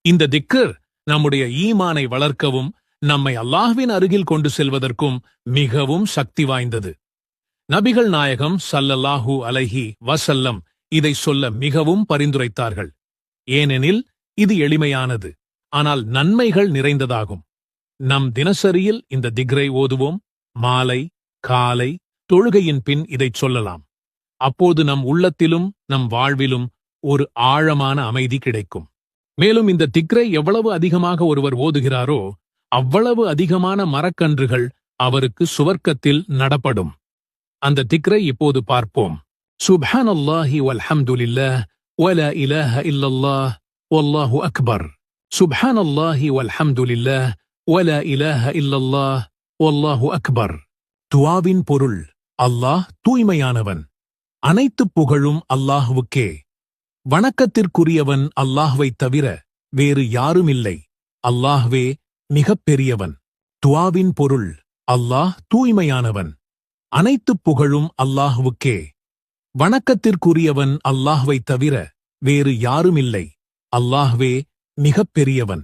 இந்த திக்ர் நம்முடைய ஈமானை வளர்க்கவும் நம்மை அல்லாஹ்வின் அருகில் கொண்டு செல்வதற்கும் மிகவும் சக்தி வாய்ந்தது. நபிகள் நாயகம் ஸல்லல்லாஹு அலைஹி வஸல்லம் இதை சொல்ல மிகவும் பரிந்துரைத்தார்கள். ஏனெனில் இது எளிமையானது, ஆனால் நன்மைகள் நிறைந்ததாகும். நம் தினசரியில் இந்த திக்ரை ஓதுவோம். மாலை, காலை, தொழுகையின் பின் இதைச் சொல்லலாம். அப்போது நம் உள்ளத்திலும் நம் வாழ்விலும் ஒரு ஆழமான அமைதி கிடைக்கும். மேலும் இந்த திக்ரை எவ்வளவு அதிகமாக ஒருவர் ஓதுகிறாரோ அவ்வளவு அதிகமான மரக்கன்றுகள் அவருக்கு சுவர்க்கத்தில் நடப்படும். அந்த திக்ரை இப்போது பார்ப்போம். சுப்ஹானல்லாஹி வல்ஹம்துலில்லாஹ் வலா இலாஹ இல்லல்லாஹ் வல்லாஹு அக்பர். சுப்ஹானல்லாஹி வல்ஹம்துலில்லாஹ் வலா இலாஹ இல்லல்லாஹ் வல்லாஹு அக்பர். துஆவின் பொருள்: அல்லாஹ் தூய்மையானவன். அனைத்து புகழும் அல்லாஹ்வுக்கே. வணக்கத்திற்குரியவன் அல்லாஹ்வைத் தவிர வேறு யாருமில்லை. அல்லாஹ்வே மிகப் பெரியவன். துஆவின் பொருள்: அல்லாஹ் தூய்மையானவன். அனைத்து புகழும் அல்லாஹ்வுக்கே. வணக்கத்திற்குரியவன் அல்லாஹ்வைத் தவிர வேறு யாருமில்லை. அல்லாஹ்வே மிகப் பெரியவன்.